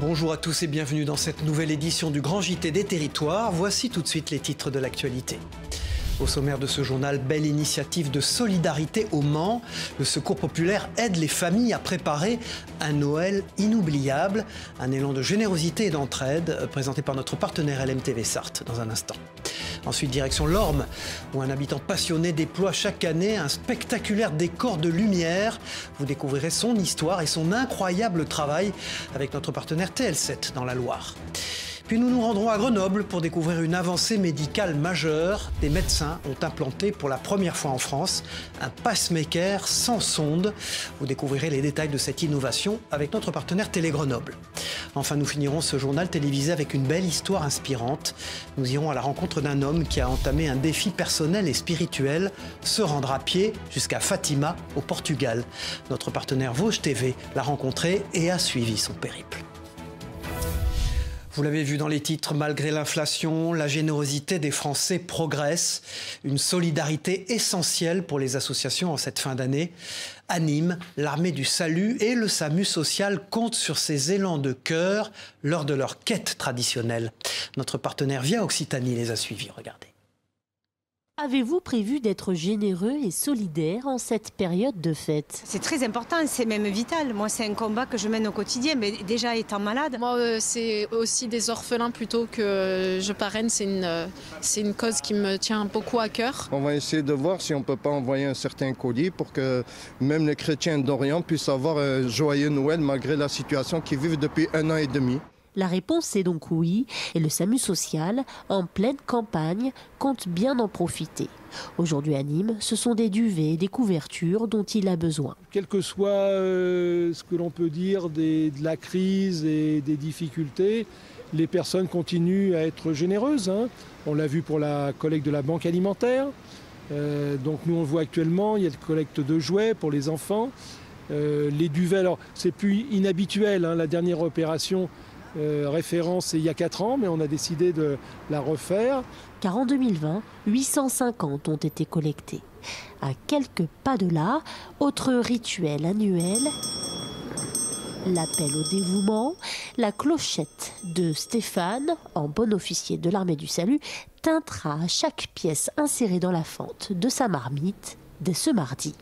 Bonjour à tous et bienvenue dans cette nouvelle édition du Grand JT des Territoires. Voici tout de suite les titres de l'actualité. Au sommaire de ce journal, belle initiative de solidarité au Mans. Le Secours populaire aide les familles à préparer un Noël inoubliable. Un élan de générosité et d'entraide présenté par notre partenaire LMTV Sarthe dans un instant. Ensuite, direction l'Orme, où un habitant passionné déploie chaque année un spectaculaire décor de lumière. Vous découvrirez son histoire et son incroyable travail avec notre partenaire TL7 dans la Loire. Puis nous nous rendrons à Grenoble pour découvrir une avancée médicale majeure. Des médecins ont implanté pour la première fois en France un pacemaker sans sonde. Vous découvrirez les détails de cette innovation avec notre partenaire Télé Grenoble. Enfin, nous finirons ce journal télévisé avec une belle histoire inspirante. Nous irons à la rencontre d'un homme qui a entamé un défi personnel et spirituel, se rendre à pied jusqu'à Fatima au Portugal. Notre partenaire Vosges TV l'a rencontré et a suivi son périple. Vous l'avez vu dans les titres, malgré l'inflation, la générosité des Français progresse. Une solidarité essentielle pour les associations en cette fin d'année. À Nîmes, l'Armée du Salut et le SAMU social comptent sur ces élans de cœur lors de leur quête traditionnelle. Notre partenaire Via Occitanie les a suivis. Regardez. Avez-vous prévu d'être généreux et solidaire en cette période de fête? C'est très important, c'est même vital. Moi, c'est un combat que je mène au quotidien, mais déjà étant malade. Moi, c'est aussi des orphelins plutôt que je parraine. C'est une cause qui me tient beaucoup à cœur. On va essayer de voir si on ne peut pas envoyer un certain colis pour que même les chrétiens d'Orient puissent avoir un joyeux Noël malgré la situation qu'ils vivent depuis 1 an et demi. La réponse est donc oui, et le SAMU social, en pleine campagne, compte bien en profiter. Aujourd'hui à Nîmes, ce sont des duvets et des couvertures dont il a besoin. Quel que soit ce que l'on peut dire de la crise et des difficultés, les personnes continuent à être généreuses. On l'a vu pour la collecte de la banque alimentaire. Donc nous on le voit actuellement, il y a la collecte de jouets pour les enfants. Les duvets, alors c'est plus inhabituel, la dernière opération référence c'est il y a 4 ans, mais on a décidé de la refaire. Car en 2020, 850 ont été collectés. À quelques pas de là, autre rituel annuel, l'appel au dévouement, la clochette de Stéphane, en bon officier de l'Armée du Salut, teintera à chaque pièce insérée dans la fente de sa marmite dès ce mardi.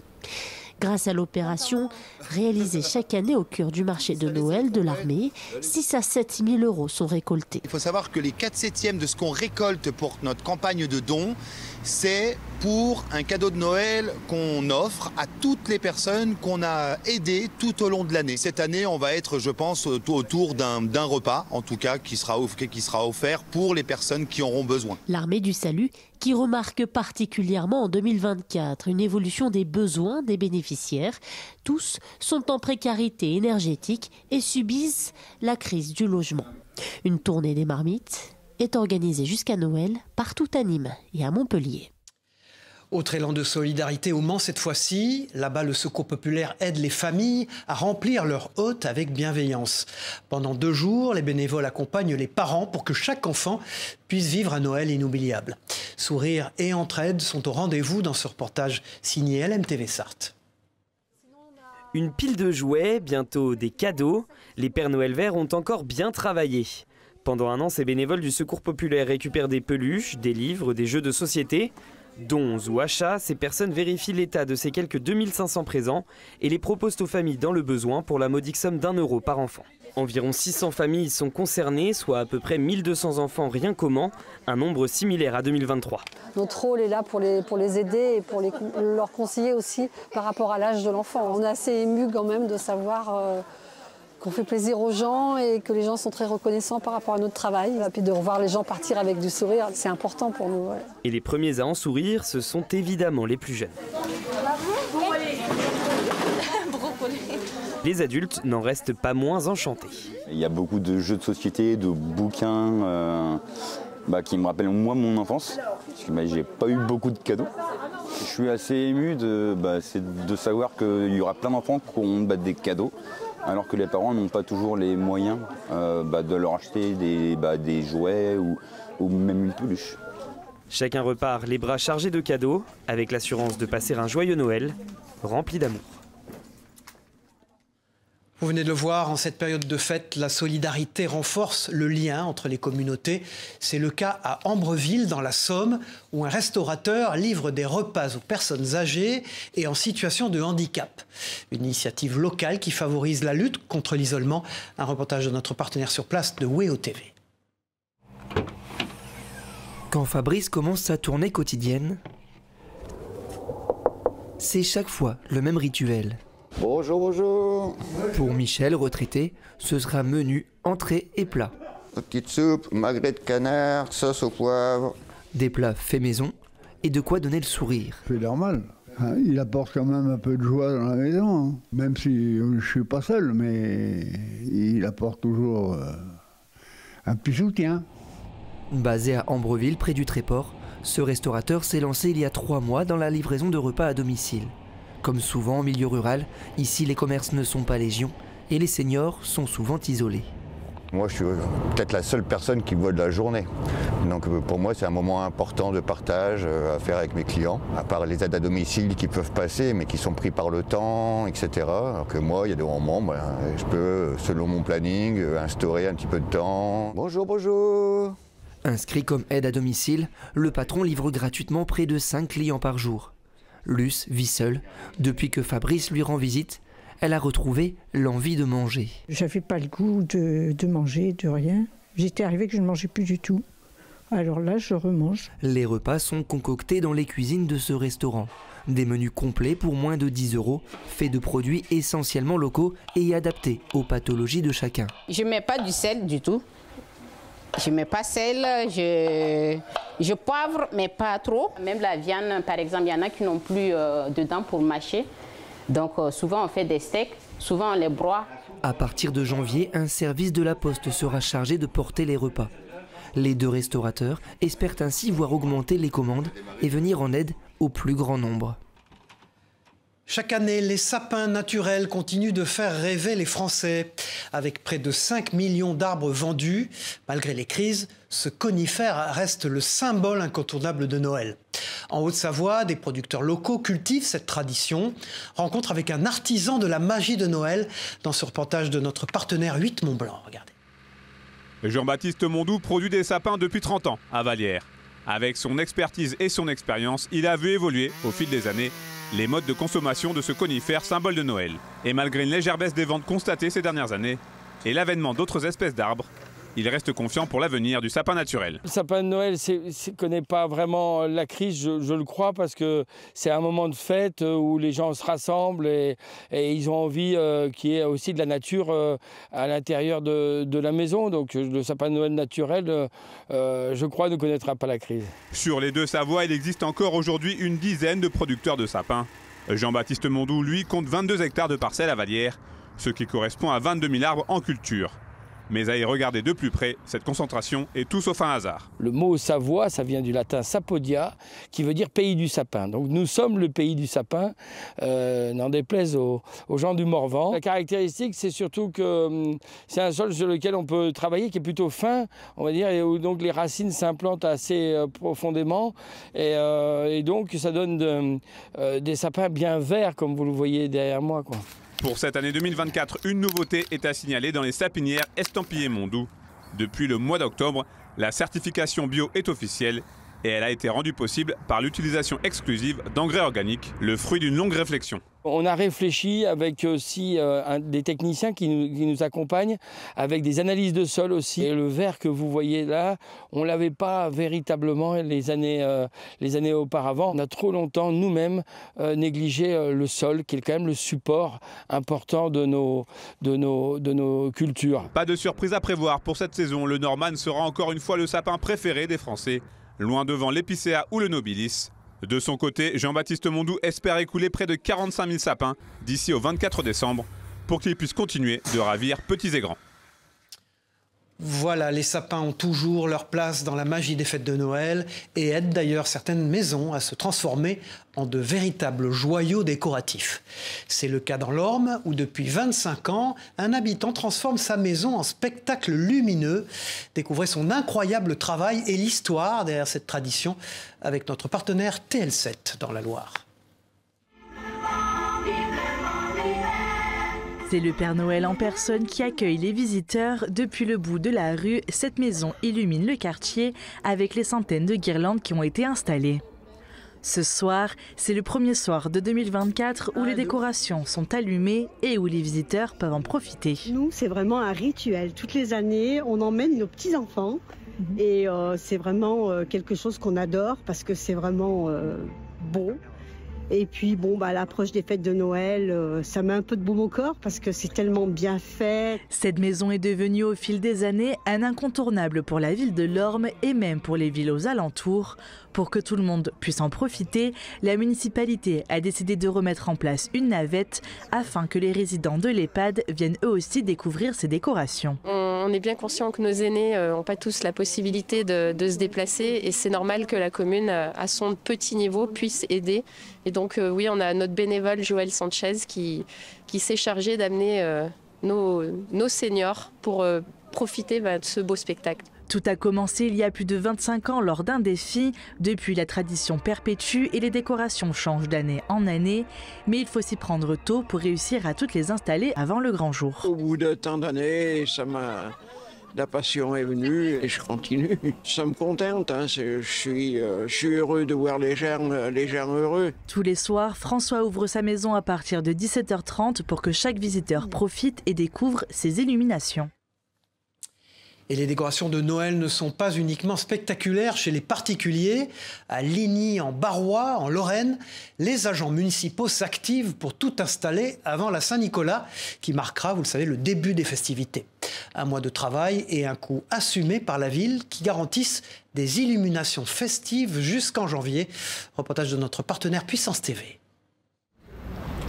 Grâce à l'opération réalisée chaque année au cœur du marché de Noël de l'armée, 6 à 7 000 euros sont récoltés. Il faut savoir que les 4/7 de ce qu'on récolte pour notre campagne de dons, c'est pour un cadeau de Noël qu'on offre à toutes les personnes qu'on a aidées tout au long de l'année. Cette année, on va être, je pense, autour d'un repas, en tout cas, qui sera offert pour les personnes qui auront besoin. L'Armée du Salut qui remarque particulièrement en 2024 une évolution des besoins des bénéficiaires. Tous sont en précarité énergétique et subissent la crise du logement. Une tournée des marmites est organisée jusqu'à Noël partout à Nîmes et à Montpellier. Autre élan de solidarité au Mans cette fois-ci. Là-bas, le Secours populaire aide les familles à remplir leur hôte avec bienveillance. Pendant 2 jours, les bénévoles accompagnent les parents pour que chaque enfant puisse vivre un Noël inoubliable. Sourire et entraide sont au rendez-vous dans ce reportage signé LMTV Sarthe. Une pile de jouets, bientôt des cadeaux. Les Pères Noël verts ont encore bien travaillé. Pendant 1 an, ces bénévoles du Secours populaire récupèrent des peluches, des livres, des jeux de société. Dons ou achats, ces personnes vérifient l'état de ces quelques 2500 présents et les proposent aux familles dans le besoin pour la modique somme d'1 euro par enfant. Environ 600 familles sont concernées, soit à peu près 1200 enfants rien qu'au Mans, un nombre similaire à 2023. Notre rôle est là pour les aider et pour leur conseiller aussi par rapport à l'âge de l'enfant. On est assez ému quand même de savoir qu'on fait plaisir aux gens et que les gens sont très reconnaissants par rapport à notre travail. Et puis de revoir les gens partir avec du sourire, c'est important pour nous. Ouais. Et les premiers à en sourire, ce sont évidemment les plus jeunes. Les adultes n'en restent pas moins enchantés. Il y a beaucoup de jeux de société, de bouquins qui me rappellent moi mon enfance. Parce que j'ai pas eu beaucoup de cadeaux. Je suis assez ému de savoir qu'il y aura plein d'enfants qui auront des cadeaux. Alors que les parents n'ont pas toujours les moyens de leur acheter des jouets ou même une peluche. Chacun repart les bras chargés de cadeaux, avec l'assurance de passer un joyeux Noël rempli d'amour. Vous venez de le voir, en cette période de fête, la solidarité renforce le lien entre les communautés. C'est le cas à Ambreville, dans la Somme, où un restaurateur livre des repas aux personnes âgées et en situation de handicap. Une initiative locale qui favorise la lutte contre l'isolement. Un reportage de notre partenaire sur place de WEO TV. Quand Fabrice commence sa tournée quotidienne, c'est chaque fois le même rituel. Bonjour, bonjour. Pour Michel, retraité, ce sera menu, entrée et plat. Petite soupe, magret de canard, sauce au poivre. Des plats faits maison et de quoi donner le sourire. C'est normal. Il apporte quand même un peu de joie dans la maison, hein. Même si je ne suis pas seul, mais il apporte toujours un petit soutien. Basé à Ambreville, près du Tréport, ce restaurateur s'est lancé il y a 3 mois dans la livraison de repas à domicile. Comme souvent en milieu rural, ici les commerces ne sont pas légion et les seniors sont souvent isolés. Moi, je suis peut-être la seule personne qui voit de la journée. Donc pour moi, c'est un moment important de partage à faire avec mes clients. À part les aides à domicile qui peuvent passer, mais qui sont pris par le temps, etc. Alors que moi, il y a des moments, je peux, selon mon planning, instaurer un petit peu de temps. Bonjour, bonjour. Inscrit comme aide à domicile, le patron livre gratuitement près de 5 clients par jour. Luce vit seule. Depuis que Fabrice lui rend visite, elle a retrouvé l'envie de manger. J'avais pas le goût de manger, de rien. J'étais arrivée que je ne mangeais plus du tout. Alors là, je remange. Les repas sont concoctés dans les cuisines de ce restaurant. Des menus complets pour moins de 10 €, faits de produits essentiellement locaux et adaptés aux pathologies de chacun. Je ne mets pas du sel du tout. Je ne mets pas sel, je poivre, mais pas trop. Même la viande, par exemple, il y en a qui n'ont plus dedans pour mâcher. Donc souvent on fait des steaks, souvent on les broie. À partir de janvier, un service de la Poste sera chargé de porter les repas. Les 2 restaurateurs espèrent ainsi voir augmenter les commandes et venir en aide au plus grand nombre. Chaque année, les sapins naturels continuent de faire rêver les Français. Avec près de 5 millions d'arbres vendus, malgré les crises, ce conifère reste le symbole incontournable de Noël. En Haute-Savoie, des producteurs locaux cultivent cette tradition. Rencontre avec un artisan de la magie de Noël dans ce reportage de notre partenaire 8 Mont-Blanc. Regardez. Jean-Baptiste Mondou produit des sapins depuis 30 ans à Vallières. Avec son expertise et son expérience, il a vu évoluer au fil des années les modes de consommation de ce conifère symbole de Noël. Et malgré une légère baisse des ventes constatées ces dernières années et l'avènement d'autres espèces d'arbres, il reste confiant pour l'avenir du sapin naturel. Le sapin de Noël ne connaît pas vraiment la crise, je le crois, parce que c'est un moment de fête où les gens se rassemblent et ils ont envie qu'il y ait aussi de la nature à l'intérieur de la maison. Donc le sapin de Noël naturel, je crois, ne connaîtra pas la crise. Sur les 2 Savoies, il existe encore aujourd'hui une dizaine de producteurs de sapins. Jean-Baptiste Mondou, lui, compte 22 hectares de parcelles à Vallières, ce qui correspond à 22 000 arbres en culture. Mais à y regarder de plus près, cette concentration est tout sauf un hasard. Le mot Savoie, ça vient du latin sapodia, qui veut dire pays du sapin. Donc nous sommes le pays du sapin, n'en déplaise aux gens du Morvan. La caractéristique, c'est surtout que c'est un sol sur lequel on peut travailler, qui est plutôt fin, on va dire, et où donc les racines s'implantent assez profondément. Et donc ça donne des sapins bien verts, comme vous le voyez derrière moi, quoi. Pour cette année 2024, une nouveauté est à signaler dans les sapinières estampillées Mondou. Depuis le mois d'octobre, la certification bio est officielle et elle a été rendue possible par l'utilisation exclusive d'engrais organiques, le fruit d'une longue réflexion. On a réfléchi avec aussi des techniciens qui nous accompagnent, avec des analyses de sol aussi. Et le verre que vous voyez là, on ne l'avait pas véritablement les années auparavant. On a trop longtemps nous-mêmes négligé le sol, qui est quand même le support important de nos cultures. Pas de surprise à prévoir pour cette saison. Le Norman sera encore une fois le sapin préféré des Français, loin devant l'épicéa ou le nobilis. De son côté, Jean-Baptiste Mondou espère écouler près de 45 000 sapins d'ici au 24 décembre pour qu'ils puissent continuer de ravir petits et grands. Voilà, les sapins ont toujours leur place dans la magie des fêtes de Noël et aident d'ailleurs certaines maisons à se transformer en de véritables joyaux décoratifs. C'est le cas dans l'Orme où depuis 25 ans, un habitant transforme sa maison en spectacle lumineux. Découvrez son incroyable travail et l'histoire derrière cette tradition avec notre partenaire TL7 dans la Loire. C'est le Père Noël en personne qui accueille les visiteurs. Depuis le bout de la rue, cette maison illumine le quartier avec les centaines de guirlandes qui ont été installées. Ce soir, c'est le premier soir de 2024 où les décorations sont allumées et où les visiteurs peuvent en profiter. Nous, c'est vraiment un rituel. Toutes les années, on emmène nos petits-enfants et c'est vraiment quelque chose qu'on adore parce que c'est vraiment beau. Et puis, bon, à l'approche des fêtes de Noël, ça met un peu de baume au corps parce que c'est tellement bien fait. Cette maison est devenue au fil des années un incontournable pour la ville de Lorme et même pour les villes aux alentours. Pour que tout le monde puisse en profiter, la municipalité a décidé de remettre en place une navette afin que les résidents de l'EHPAD viennent eux aussi découvrir ces décorations. On est bien conscient que nos aînés n'ont pas tous la possibilité de se déplacer et c'est normal que la commune, à son petit niveau, puisse aider. Et donc oui, on a notre bénévole Joël Sanchez qui s'est chargé d'amener nos seniors pour profiter de ce beau spectacle. Tout a commencé il y a plus de 25 ans lors d'un défi. Depuis, la tradition perpétue et les décorations changent d'année en année. Mais il faut s'y prendre tôt pour réussir à toutes les installer avant le grand jour. Au bout de tant d'années, la passion est venue et je continue. Ça me contente, hein. Je suis heureux de voir les gens heureux. Tous les soirs, François ouvre sa maison à partir de 17h30 pour que chaque visiteur profite et découvre ses illuminations. Et les décorations de Noël ne sont pas uniquement spectaculaires chez les particuliers. À Ligny, en Barrois, en Lorraine, les agents municipaux s'activent pour tout installer avant la Saint-Nicolas, qui marquera, vous le savez, le début des festivités. Un mois de travail et un coût assumé par la ville qui garantissent des illuminations festives jusqu'en janvier. Reportage de notre partenaire Puissance TV.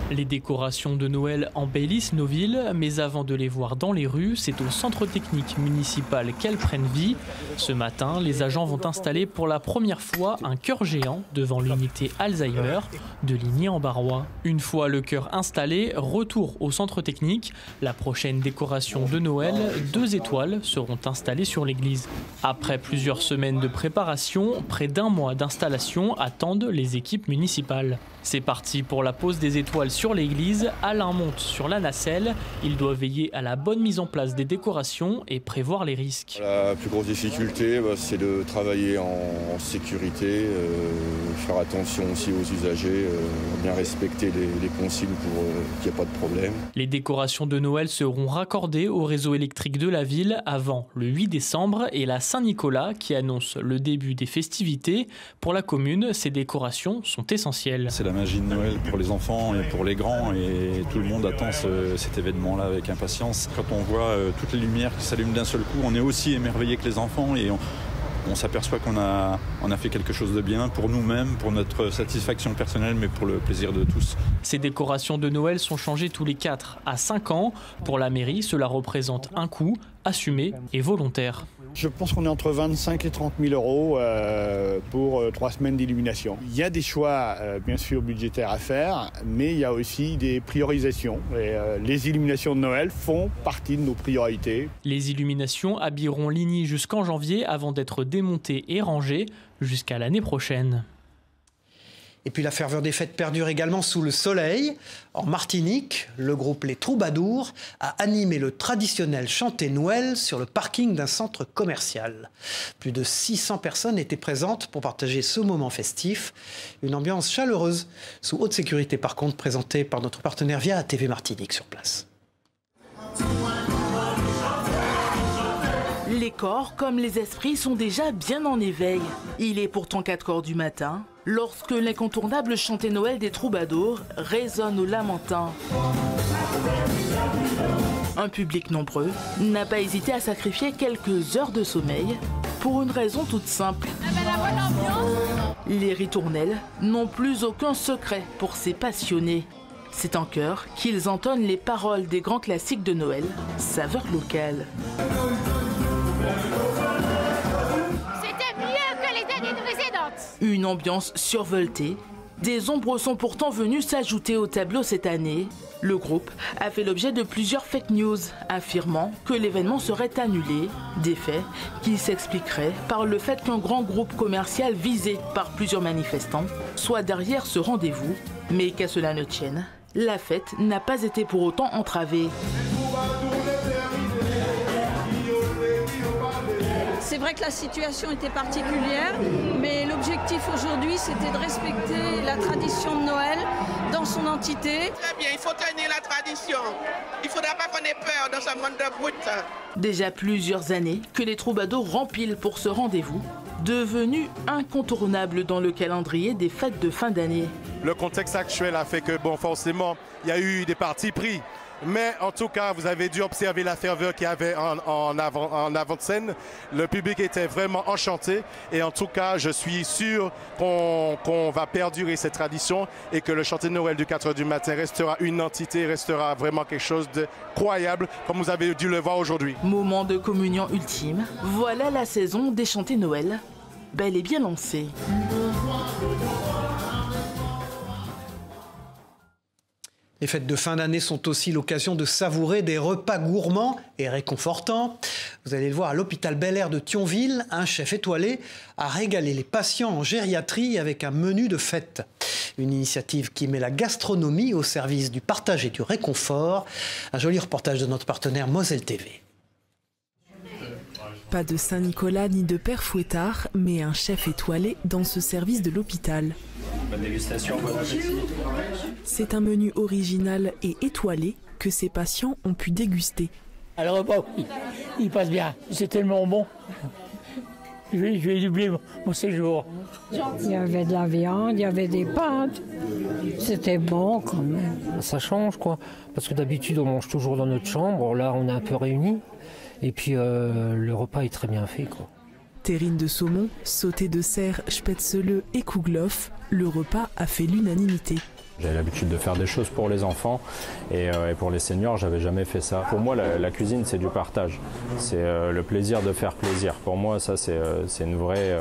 Les décorations de Noël embellissent nos villes, mais avant de les voir dans les rues, c'est au centre technique municipal qu'elles prennent vie. Ce matin, les agents vont installer pour la première fois un cœur géant devant l'unité Alzheimer de Ligny en Barrois. Une fois le cœur installé, retour au centre technique. La prochaine décoration de Noël, 2 étoiles seront installées sur l'église. Après plusieurs semaines de préparation, près d'1 mois d'installation attendent les équipes municipales. C'est parti pour la pose des étoiles sur l'église. Alain monte sur la nacelle. Il doit veiller à la bonne mise en place des décorations et prévoir les risques. La plus grosse difficulté, c'est de travailler en sécurité, faire attention aussi aux usagers, bien respecter les consignes pour qu'il n'y ait pas de problème. Les décorations de Noël seront raccordées au réseau électrique de la ville avant le 8 décembre et la Saint-Nicolas qui annonce le début des festivités. Pour la commune, ces décorations sont essentielles. C'est la magie de Noël pour les enfants et pour les grands et tout le monde attend cet événement-là avec impatience. Quand on voit toutes les lumières qui s'allument d'un seul coup, on est aussi émerveillé que les enfants et on s'aperçoit qu'on a fait quelque chose de bien pour nous-mêmes, pour notre satisfaction personnelle, mais pour le plaisir de tous. Ces décorations de Noël sont changées tous les 4 à 5 ans. Pour la mairie, cela représente un coût assumé et volontaire. Je pense qu'on est entre 25 et 30 000 euros pour 3 semaines d'illumination. Il y a des choix, bien sûr, budgétaires à faire, mais il y a aussi des priorisations. Et, les illuminations de Noël font partie de nos priorités. Les illuminations habilleront Ligny jusqu'en janvier avant d'être démontées et rangées jusqu'à l'année prochaine. Et puis la ferveur des fêtes perdure également sous le soleil. En Martinique, le groupe Les Troubadours a animé le traditionnel chanté Noël sur le parking d'un centre commercial. Plus de 600 personnes étaient présentes pour partager ce moment festif. Une ambiance chaleureuse, sous haute sécurité par contre, présentée par notre partenaire via TV Martinique sur place. Les corps, comme les esprits, sont déjà bien en éveil. Il est pourtant 4 heures du matin, lorsque l'incontournable chanté Noël des Troubadours résonne au Lamentin. Un public nombreux n'a pas hésité à sacrifier quelques heures de sommeil pour une raison toute simple. Les ritournelles n'ont plus aucun secret pour ces passionnés. C'est en chœur qu'ils entonnent les paroles des grands classiques de Noël, saveur locale. C'était mieux que les années précédentes. Une ambiance survoltée. Des ombres sont pourtant venues s'ajouter au tableau cette année. Le groupe a fait l'objet de plusieurs fake news, affirmant que l'événement serait annulé. Des faits qui s'expliqueraient par le fait qu'un grand groupe commercial visé par plusieurs manifestants soit derrière ce rendez-vous. Mais qu'à cela ne tienne, la fête n'a pas été pour autant entravée. C'est vrai que la situation était particulière, mais l'objectif aujourd'hui, c'était de respecter la tradition de Noël dans son entité. Très bien, il faut tenir la tradition. Il ne faudra pas qu'on ait peur dans ce monde de brut. Déjà plusieurs années que les troubadours rempilent pour ce rendez-vous, devenu incontournable dans le calendrier des fêtes de fin d'année. Le contexte actuel a fait que, bon, forcément, il y a eu des partis pris. Mais en tout cas, vous avez dû observer la ferveur qu'il y avait en avant-scène. Le public était vraiment enchanté. Et en tout cas, je suis sûr qu'on va perdurer cette tradition et que le chantier de Noël du 4h du matin restera une entité, restera vraiment quelque chose de croyable, comme vous avez dû le voir aujourd'hui. Moment de communion ultime, voilà la saison des chantés Noël, bel et bien lancée. Les fêtes de fin d'année sont aussi l'occasion de savourer des repas gourmands et réconfortants. Vous allez le voir à l'hôpital Bel-Air de Thionville, un chef étoilé a régalé les patients en gériatrie avec un menu de fête. Une initiative qui met la gastronomie au service du partage et du réconfort. Un joli reportage de notre partenaire Moselle TV. Pas de Saint-Nicolas ni de Père Fouettard, mais un chef étoilé dans ce service de l'hôpital. Bonne dégustation, bon appétit. C'est un menu original et étoilé que ces patients ont pu déguster. Le repas, il passe bien, c'est tellement bon. Je vais oublier mon séjour. Il y avait de la viande, il y avait des pâtes. C'était bon quand même. Ça change quoi, parce que d'habitude on mange toujours dans notre chambre, là on est un peu réunis. Et puis le repas est très bien fait quoi. Terrine de saumon, sauté de cerf, spätzle et kouglof, le repas a fait l'unanimité. J'avais l'habitude de faire des choses pour les enfants et pour les seniors, j'avais jamais fait ça. Pour moi, la cuisine, c'est du partage. C'est le plaisir de faire plaisir. Pour moi, ça, c'est une vraie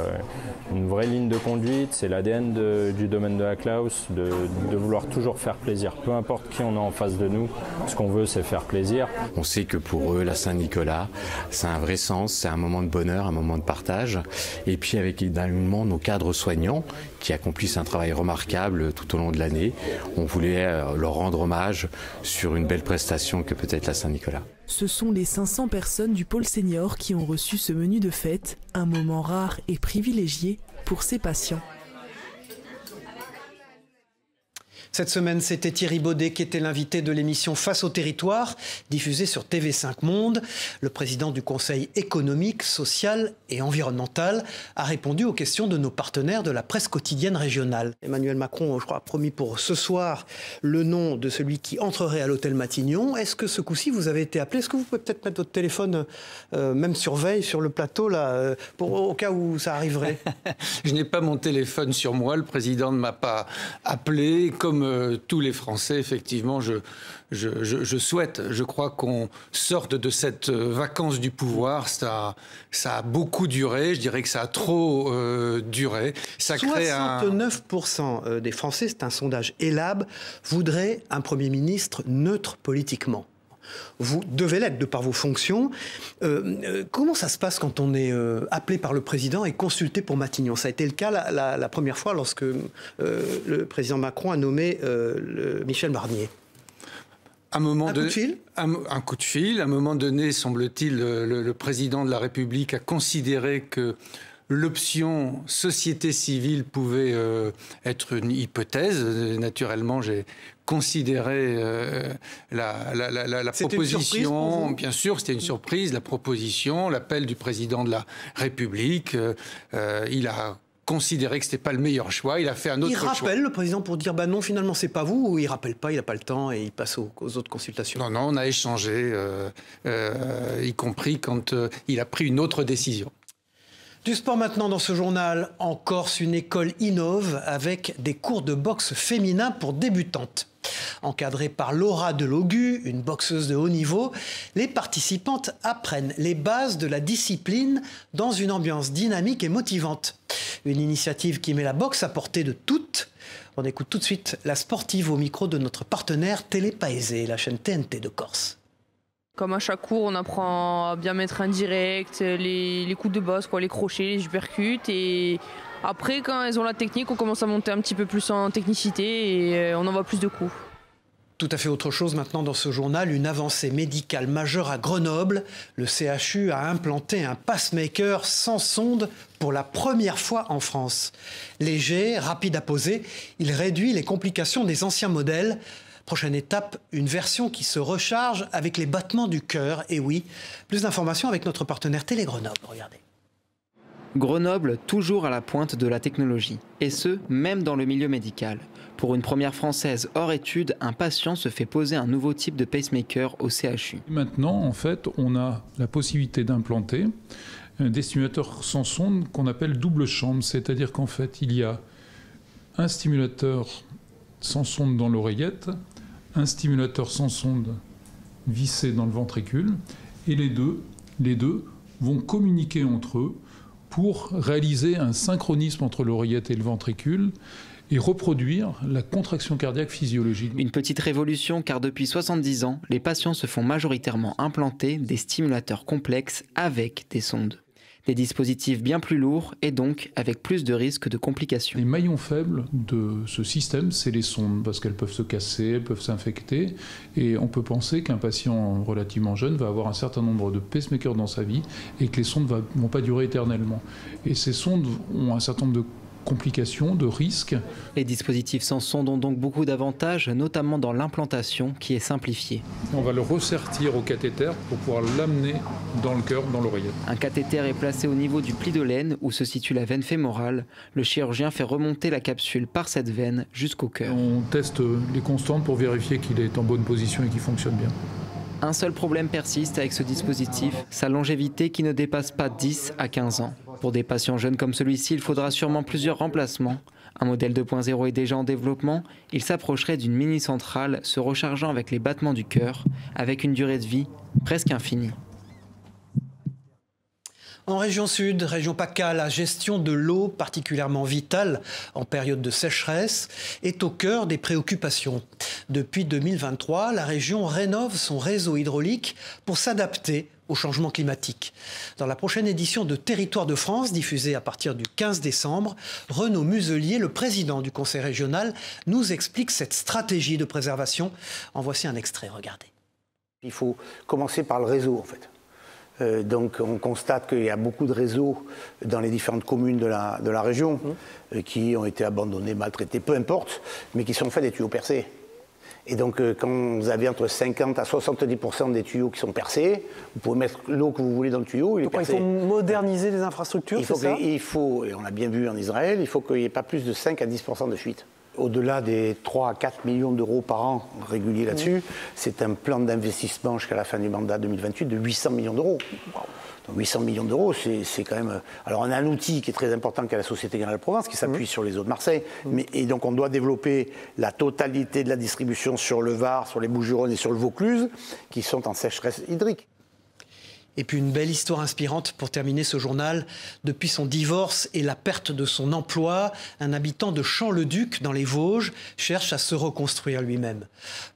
ligne de conduite. C'est l'ADN du domaine de la Klaus, de vouloir toujours faire plaisir. Peu importe qui on a en face de nous, ce qu'on veut, c'est faire plaisir. On sait que pour eux, la Saint-Nicolas, c'est un vrai sens, c'est un moment de bonheur, un moment de partage. Et puis avec également nos cadres soignants qui accomplissent un travail remarquable tout au long de l'année. On voulait leur rendre hommage sur une belle prestation que peut être la Saint-Nicolas. Ce sont les 500 personnes du pôle senior qui ont reçu ce menu de fête, un moment rare et privilégié pour ces patients. Cette semaine, c'était Thierry Baudet qui était l'invité de l'émission Face au territoire, diffusée sur TV5 Monde. Le président du Conseil économique, social et environnemental a répondu aux questions de nos partenaires de la presse quotidienne régionale. Emmanuel Macron, je crois, a promis pour ce soir le nom de celui qui entrerait à l'hôtel Matignon. Est-ce que ce coup-ci, vous avez été appelé? Est-ce que vous pouvez peut-être mettre votre téléphone, même sur veille, sur le plateau, là, au cas où ça arriverait? Je n'ai pas mon téléphone sur moi. Le président ne m'a pas appelé. Comme tous les Français, effectivement, je souhaite, je crois qu'on sorte de cette vacance du pouvoir. Ça a beaucoup duré, je dirais que ça a trop duré. Ça crée 69% des Français, c'est un sondage ELAB, voudraient un Premier ministre neutre politiquement. Vous devez l'être de par vos fonctions. Comment ça se passe quand on est appelé par le président et consulté pour Matignon? Ça a été le cas la première fois lorsque le président Macron a nommé Michel Barnier. Un coup de fil. Un coup de fil. À un moment donné, semble-t-il, le président de la République a considéré que l'option société civile pouvait être une hypothèse. Naturellement, j'ai considéré la proposition. Bien sûr, c'était une surprise. La proposition, l'appel du président de la République. Il a considéré que ce n'était pas le meilleur choix. Il a fait un autre choix. Il rappelle le président pour dire bah non, finalement, c'est pas vous, ou il rappelle pas, il n'a pas le temps et il passe aux autres consultations? Non, on a échangé, y compris quand il a pris une autre décision. Du sport maintenant dans ce journal. En Corse, une école innove avec des cours de boxe féminin pour débutantes. Encadrée par Laura Delogu, une boxeuse de haut niveau, les participantes apprennent les bases de la discipline dans une ambiance dynamique et motivante. Une initiative qui met la boxe à portée de toutes. On écoute tout de suite la sportive au micro de notre partenaire Télé Paese, la chaîne TNT de Corse. Comme à chaque cours, on apprend à bien mettre un direct, les coups de bosse, les crochets, les uppercuts. Et après, quand elles ont la technique, on commence à monter un petit peu plus en technicité et on envoie plus de coups. Tout à fait autre chose maintenant dans ce journal, une avancée médicale majeure à Grenoble. Le CHU a implanté un pacemaker sans sonde pour la première fois en France. Léger, rapide à poser, il réduit les complications des anciens modèles. Prochaine étape, une version qui se recharge avec les battements du cœur. Et oui, plus d'informations avec notre partenaire Télé Grenoble. Regardez. Grenoble, toujours à la pointe de la technologie, et ce, même dans le milieu médical. Pour une première française hors études, un patient se fait poser un nouveau type de pacemaker au CHU. Maintenant, en fait, on a la possibilité d'implanter des stimulateurs sans sonde qu'on appelle double chambre, c'est-à-dire qu'en fait, il y a un stimulateur sans sonde dans l'oreillette, un stimulateur sans sonde vissé dans le ventricule, et les deux vont communiquer entre eux pour réaliser un synchronisme entre l'oreillette et le ventricule et reproduire la contraction cardiaque physiologique. Une petite révolution car depuis 70 ans, les patients se font majoritairement implanter des stimulateurs complexes avec des sondes. Des dispositifs bien plus lourds et donc avec plus de risques de complications. Les maillons faibles de ce système, c'est les sondes, parce qu'elles peuvent se casser, elles peuvent s'infecter, et on peut penser qu'un patient relativement jeune va avoir un certain nombre de pacemakers dans sa vie et que les sondes ne vont pas durer éternellement. Et ces sondes ont un certain nombre de complications, de risques. Les dispositifs sans sonde ont donc beaucoup d'avantages, notamment dans l'implantation qui est simplifiée. On va le ressertir au cathéter pour pouvoir l'amener dans le cœur, dans l'oreillette. Un cathéter est placé au niveau du pli de l'aine où se situe la veine fémorale. Le chirurgien fait remonter la capsule par cette veine jusqu'au cœur. On teste les constantes pour vérifier qu'il est en bonne position et qu'il fonctionne bien. Un seul problème persiste avec ce dispositif, sa longévité qui ne dépasse pas 10 à 15 ans. Pour des patients jeunes comme celui-ci, il faudra sûrement plusieurs remplacements. Un modèle 2.0 est déjà en développement. Il s'approcherait d'une mini-centrale se rechargeant avec les battements du cœur, avec une durée de vie presque infinie. En région sud, région PACA, la gestion de l'eau, particulièrement vitale en période de sécheresse, est au cœur des préoccupations. Depuis 2023, la région rénove son réseau hydraulique pour s'adapter au changement climatique. Dans la prochaine édition de Territoire de France, diffusée à partir du 15 décembre, Renaud Muselier, le président du conseil régional, nous explique cette stratégie de préservation. En voici un extrait, regardez. Il faut commencer par le réseau, en fait. Donc on constate qu'il y a beaucoup de réseaux dans les différentes communes de la région qui ont été abandonnés, maltraités, peu importe, mais qui sont faits des tuyaux percés. Et donc quand vous avez entre 50 à 70% des tuyaux qui sont percés, vous pouvez mettre l'eau que vous voulez dans le tuyau, il est percé. Il faut moderniser les infrastructures, c'est ça ? Il faut, et on l'a bien vu en Israël, il faut qu'il n'y ait pas plus de 5 à 10% de fuite. Au-delà des 3 à 4 millions d'euros par an réguliers là-dessus, c'est un plan d'investissement jusqu'à la fin du mandat 2028 de 800 millions d'euros. Donc 800 millions d'euros, c'est quand même... Alors on a un outil qui est très important qu'est la Société Canal Provence, qui s'appuie sur les eaux de Marseille, et donc on doit développer la totalité de la distribution sur le Var, sur les Bouches-du-Rhône et sur le Vaucluse, qui sont en sécheresse hydrique. Et puis une belle histoire inspirante pour terminer ce journal. Depuis son divorce et la perte de son emploi, un habitant de Champ-le-Duc dans les Vosges cherche à se reconstruire lui-même.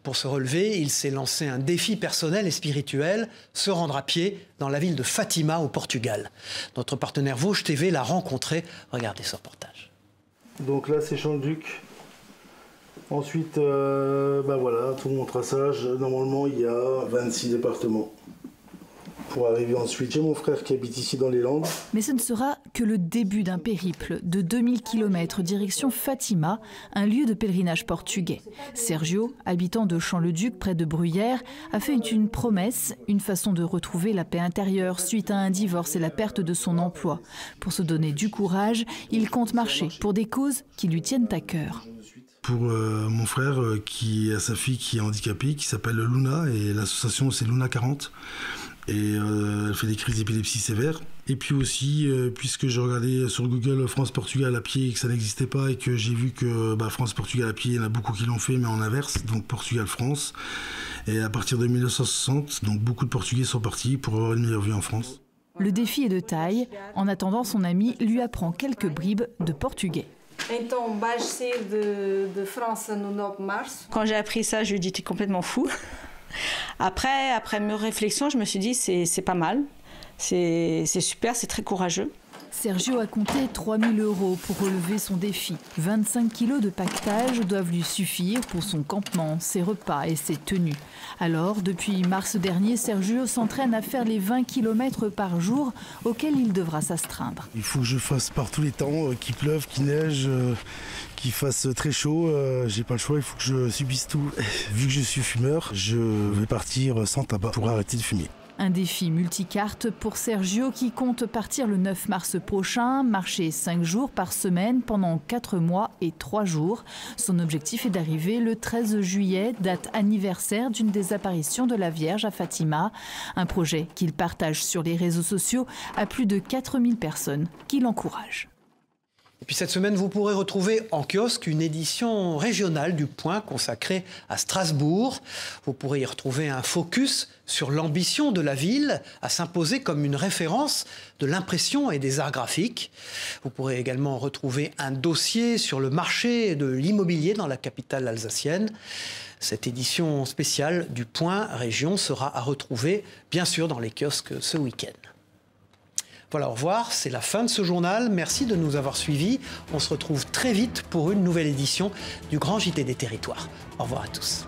Pour se relever, il s'est lancé un défi personnel et spirituel, se rendre à pied dans la ville de Fatima au Portugal. Notre partenaire Vosges TV l'a rencontré. Regardez ce reportage. Donc là c'est Champ-le-Duc. Ensuite, voilà, tout mon traçage. Normalement il y a 26 départements. Pour arriver ensuite, j'ai mon frère qui habite ici dans les Landes. Mais ce ne sera que le début d'un périple de 2000 km direction Fatima, un lieu de pèlerinage portugais. Sergio, habitant de Champ-le-Duc près de Bruyères, a fait une promesse, une façon de retrouver la paix intérieure suite à un divorce et la perte de son emploi. Pour se donner du courage, il compte marcher pour des causes qui lui tiennent à cœur. Pour mon frère qui a sa fille qui est handicapée, qui s'appelle Luna, et l'association c'est Luna 40. Et elle fait des crises d'épilepsie sévères. Et puis aussi, puisque j'ai regardé sur Google France-Portugal à pied et que ça n'existait pas, et que j'ai vu que France-Portugal à pied, il y en a beaucoup qui l'ont fait, mais en inverse, donc Portugal-France. Et à partir de 1960, donc beaucoup de Portugais sont partis pour avoir une meilleure vie en France. Le défi est de taille. En attendant, son ami lui apprend quelques bribes de portugais. Quand j'ai appris ça, je lui ai dit « t'es complètement fou ». Après mes réflexions, je me suis dit c'est pas mal, c'est super, c'est très courageux. Sergio a compté 3 000 € pour relever son défi. 25 kilos de pactage doivent lui suffire pour son campement, ses repas et ses tenues. Alors, depuis mars dernier, Sergio s'entraîne à faire les 20 km par jour auxquels il devra s'astreindre. Il faut que je fasse par tous les temps, qu'il pleuve, qu'il neige, qu'il fasse très chaud. J'ai pas le choix, il faut que je subisse tout. Vu que je suis fumeur, je vais partir sans tabac pour arrêter de fumer. Un défi multicarte pour Sergio qui compte partir le 9 mars prochain, marcher 5 jours par semaine pendant 4 mois et 3 jours. Son objectif est d'arriver le 13 juillet, date anniversaire d'une des apparitions de la Vierge à Fatima. Un projet qu'il partage sur les réseaux sociaux à plus de 4000 personnes qui l'encouragent. Et puis cette semaine, vous pourrez retrouver en kiosque une édition régionale du Point consacrée à Strasbourg. Vous pourrez y retrouver un focus sur l'ambition de la ville à s'imposer comme une référence de l'impression et des arts graphiques. Vous pourrez également retrouver un dossier sur le marché de l'immobilier dans la capitale alsacienne. Cette édition spéciale du Point Région sera à retrouver, bien sûr, dans les kiosques ce week-end. Voilà, au revoir, c'est la fin de ce journal. Merci de nous avoir suivis. On se retrouve très vite pour une nouvelle édition du Grand JT des Territoires. Au revoir à tous.